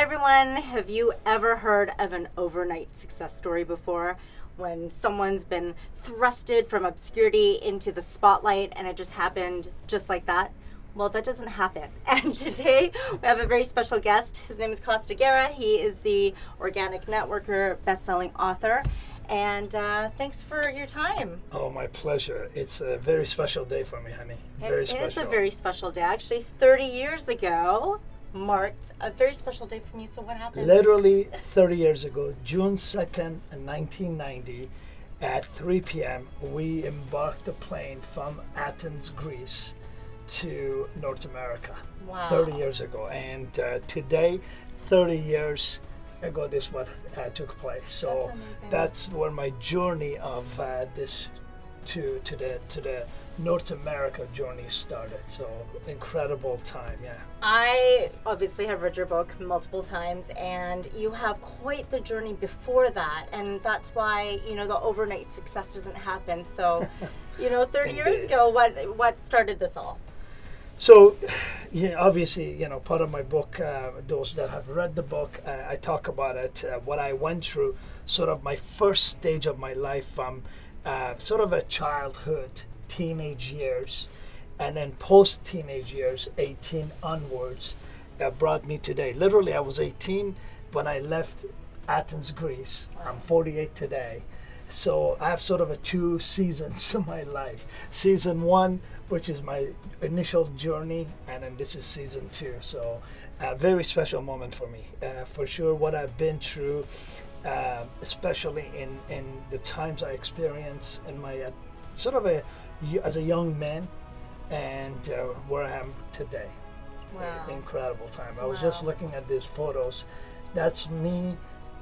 everyone. Have you ever heard of an overnight success story before? When someone's been thrusted from obscurity into the spotlight and it just happened just like that? Well, that doesn't happen. And today we have a very special guest. His name is Kosta Gara. He is the Organic Networker best-selling author. And thanks for your time. Oh, my pleasure. It's a very special day for me, honey. Very special. It is a very special day. Actually, 30 years ago marked a very special day for me. So what happened? Literally 30 years ago, June 2nd, 1990, at 3 p.m., we embarked a plane from Athens, Greece, to North America. Wow. 30 years ago. And today, 30 years ago, this what took place. So that's where my journey of this to the North America journey started. So incredible time, yeah. I obviously have read your book multiple times, and you have quite the journey before that, and that's why, the overnight success doesn't happen. So, 30 years ago, what started this all? So, obviously, part of my book, those that have read the book, I talk about it, what I went through, sort of my first stage of my life from sort of a childhood, teenage years, and then post-teenage years, 18 onwards, that brought me today. Literally, I was 18 when I left Athens, Greece. I'm 48 today. So I have sort of two seasons to my life. Season 1, which is my initial journey, and then this is season 2. So a very special moment for me. For sure, what I've been through, especially in the times I experienced in my as a young man, and where I am today. Wow. Incredible time. I was just looking at these photos. That's me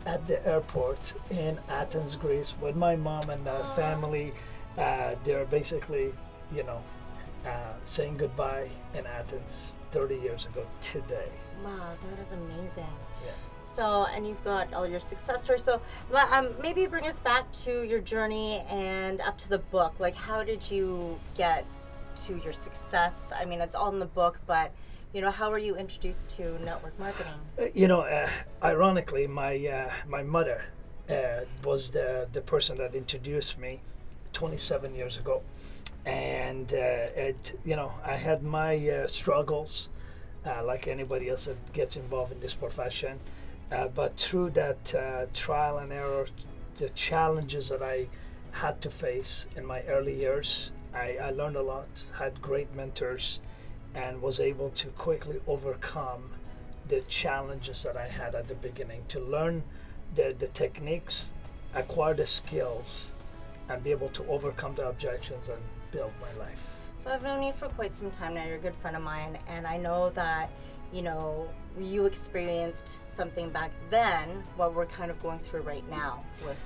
at the airport in Athens, Greece, with my mom and family. They're basically, saying goodbye in Athens 30 years ago today. Wow, that is amazing. Yeah. So, and you've got all your success stories. So, maybe bring us back to your journey and up to the book. Like, how did you get to your success? I mean, it's all in the book, but how were you introduced to network marketing? Ironically, my mother was the person that introduced me 27 years ago, and I had my struggles, like anybody else that gets involved in this profession. But through that trial and error, the challenges that I had to face in my early years, I learned a lot, had great mentors, and was able to quickly overcome the challenges that I had at the beginning, to learn the techniques, acquire the skills, and be able to overcome the objections and build my life. So I've known you for quite some time now. You're a good friend of mine, and I know that you experienced something back then, what we're kind of going through right now with.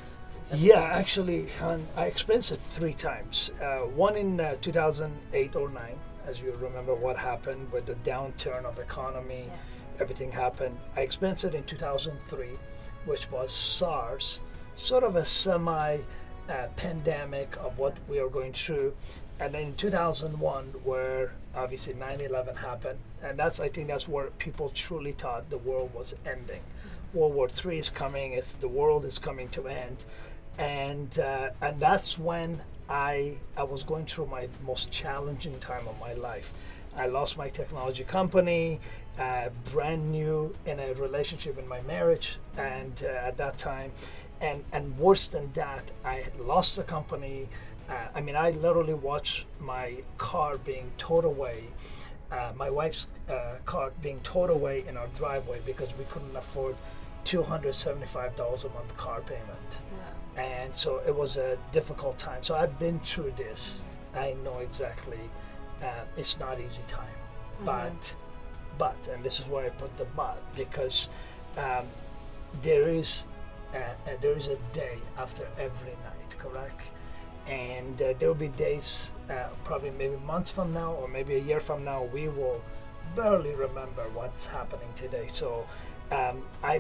Yeah, actually, I experienced it 3 times. One in 2008 or 9, as you remember what happened with the downturn of economy, everything happened. I experienced it in 2003, which was SARS, sort of a semi-pandemic of what we are going through. And then in 2001, where obviously 9/11 happened, and I think that's where people truly thought the world was ending. World War III is coming. The world is coming to end, and that's when I was going through my most challenging time of my life. I lost my technology company, brand new in a relationship in my marriage, and at that time, and worse than that, I had lost the company. I literally watched my car being towed away, my wife's car being towed away in our driveway because we couldn't afford $275 a month car payment. Yeah. And so it was a difficult time. So I've been through this. I know exactly it's not easy time. But, and this is where I put the but, because there is a day after every night, correct? And there will be days, probably maybe months from now or maybe a year from now, we will barely remember what's happening today. So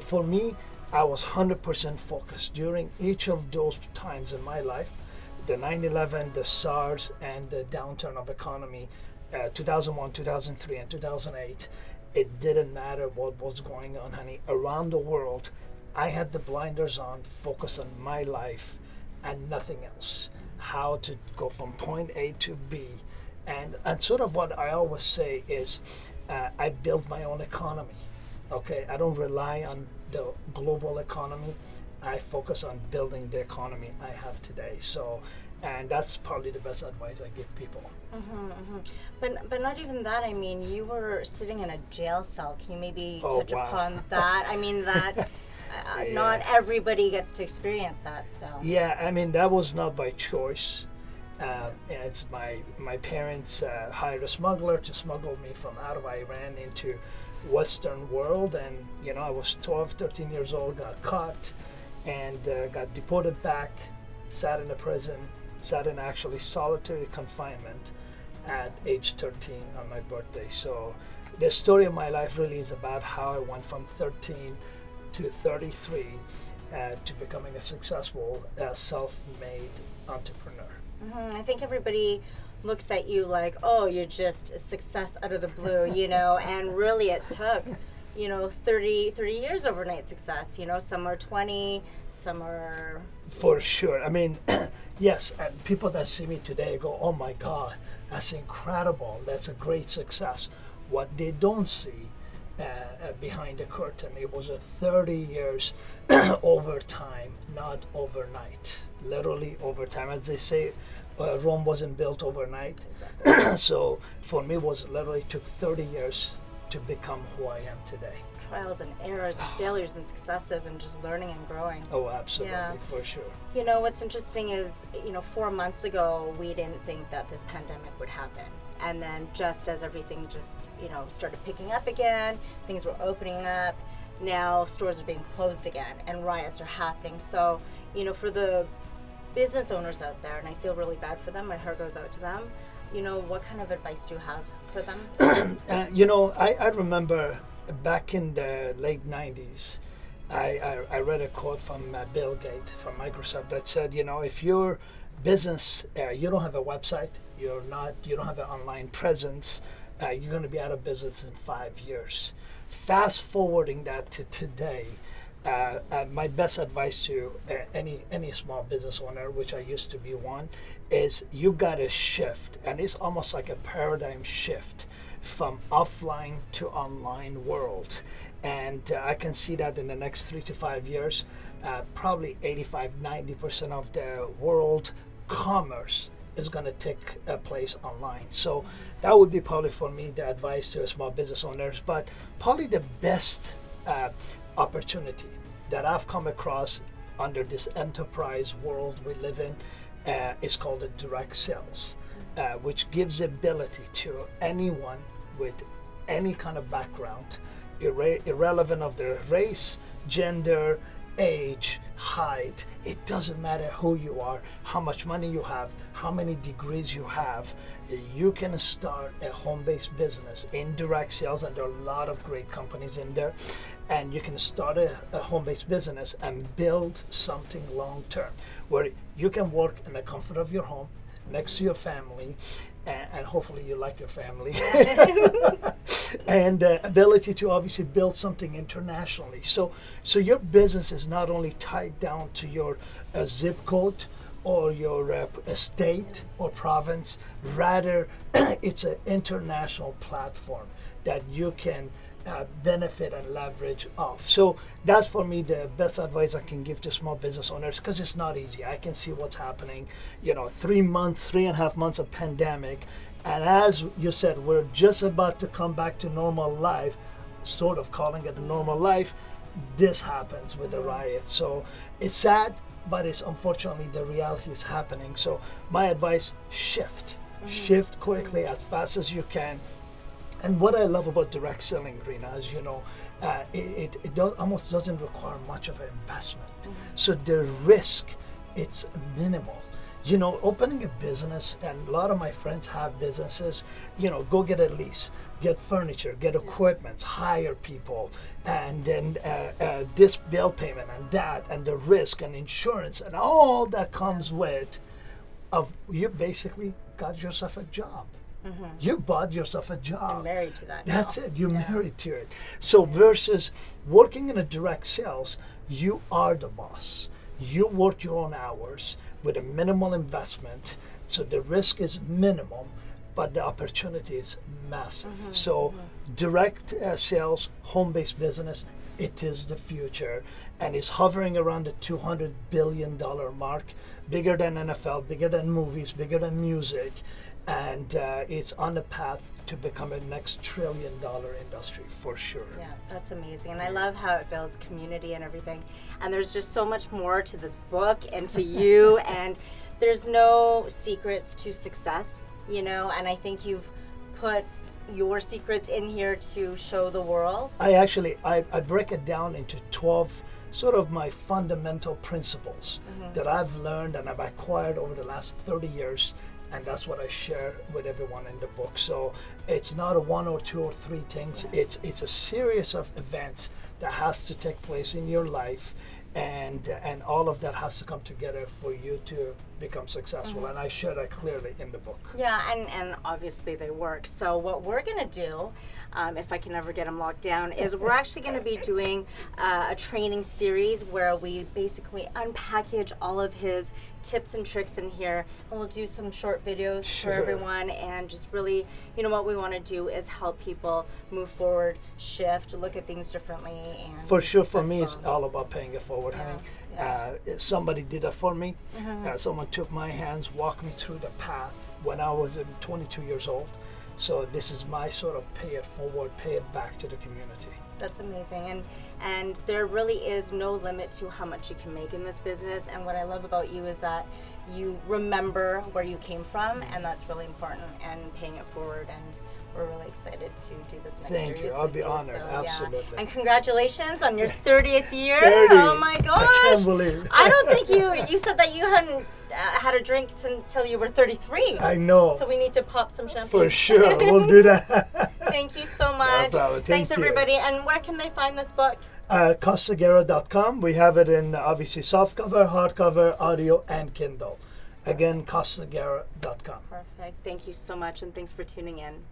for me, I was 100% focused during each of those times in my life, the 9/11, the SARS, and the downturn of economy, 2001, 2003, and 2008. It didn't matter what was going on, honey. Around the world, I had the blinders on, focus on my life and nothing else. How to go from point A to B. And sort of what I always say is I build my own economy. Okay, I don't rely on the global economy. I focus on building the economy I have today. So, and that's probably the best advice I give people. But not even that. I mean, you were sitting in a jail cell. Can you maybe Oh, touch wow. upon that? I mean, that Yeah. not everybody gets to experience that. So Yeah, I mean, that was not by choice. It's my parents hired a smuggler to smuggle me from out of Iran into Western world, and I was 12, 13 years old, got caught, and got deported back, sat in a prison, sat in actually solitary confinement at age 13 on my birthday. So the story of my life really is about how I went from 13 to 33 to becoming a successful self-made entrepreneur. I think everybody looks at you like, oh, you're just a success out of the blue, and really it took, 30 years overnight success. Some are 20, some are... For sure. I mean, yes, and people that see me today go, oh my God, that's incredible. That's a great success. What they don't see behind the curtain, it was a 30 years over time, not overnight. Literally over time. As they say, Rome wasn't built overnight. Exactly. So for me, literally took 30 years to become who I am today. Trials and errors and failures and successes and just learning and growing. Oh, absolutely, Yeah. for sure. What's interesting is, 4 months ago, we didn't think that this pandemic would happen. And then just as everything just, started picking up again, things were opening up, now stores are being closed again and riots are happening. So, for the business owners out there, and I feel really bad for them, my heart goes out to them, what kind of advice do you have for them? I remember back in the late 90s, I read a quote from Bill Gates from Microsoft that said, if your business, you don't have a website, you don't have an online presence, you're going to be out of business in 5 years. Fast forwarding that to today, my best advice to any small business owner, which I used to be one, is you got to shift, and it's almost like a paradigm shift from offline to online world. And I can see that in the next 3 to 5 years, probably 85-90% of the world commerce is going to take place online. So that would be probably for me the advice to small business owners. But probably the best opportunity that I've come across under this enterprise world we live in is called the direct sales, which gives ability to anyone with any kind of background, irrelevant of their race, gender, age, height. It doesn't matter who you are, how much money you have, how many degrees you have. You can start a home-based business in direct sales, and there are a lot of great companies in there. And you can start a home-based business and build something long-term, where you can work in the comfort of your home, next to your family, and hopefully you like your family. And the ability to obviously build something internationally. So your business is not only tied down to your zip code or your state or province, rather it's an international platform that you can benefit and leverage off. So that's for me the best advice I can give to small business owners, because it's not easy. I can see what's happening, 3.5 months of pandemic. And as you said, we're just about to come back to normal life, sort of calling it a normal life. This happens with the riot. So it's sad, but it's unfortunately the reality is happening. So my advice, shift quickly as fast as you can. And what I love about direct selling, Rina, is it almost doesn't require much of an investment. So the risk, it's minimal. Opening a business, and a lot of my friends have businesses, go get a lease, get furniture, get equipment, hire people, and then this bill payment and that, and the risk and insurance and all that comes with, you basically got yourself a job. You bought yourself a job. I'm married to that. That's now. it. You're married to it. So versus working in a direct sales, you are the boss. You work your own hours with a minimal investment. So the risk is minimum, but the opportunity is massive. So direct sales, home-based business, it is the future, and is hovering around the $200 billion mark, bigger than NFL, bigger than movies, bigger than music, and it's on the path to become a next $1 trillion industry for sure. Yeah, that's amazing. And I love how it builds community and everything. And there's just so much more to this book and to you. And there's no secrets to success, you know, and I think you've put your secrets in here to show the world. I break it down into 12 sort of my fundamental principles that I've learned and I've acquired over the last 30 years. And that's what I share with everyone in the book. So it's not a one or two or three things. It's a series of events that has to take place in your life, and all of that has to come together for you to become successful. And I share that clearly in the book. Yeah, and obviously they work. So what we're going to do, if I can ever get them locked down, is we're actually going to be doing a training series where we basically unpackage all of his tips and tricks in here, and we'll do some short videos for everyone, and just really, you know, what we want to do is help people move forward, shift, look at things differently. And for sure, for me, it's all about paying it forward, honey. Somebody did that for me. Someone took my hands, walked me through the path when I was 22 years old. So this is my sort of pay it forward, pay it back to the community. That's amazing. And there really is no limit to how much you can make in this business. And what I love about you is that you remember where you came from, and that's really important, and paying it forward. And we're really excited to do this next series. Thank you. I'll be honored. So, absolutely. Yeah. And congratulations on your 30th year. 30. Oh my gosh. I can't believe it. I don't think you said that you hadn't had a drink until you were 33. I know. So we need to pop some champagne. For sure. We'll do that. Thank you so much. No problem. Thanks, Thank you. everybody. And where can they find this book? KostaGara.com. We have it in obviously softcover, hardcover, audio, and Kindle. Again, KostaGara.com. Perfect. Thank you so much, and thanks for tuning in.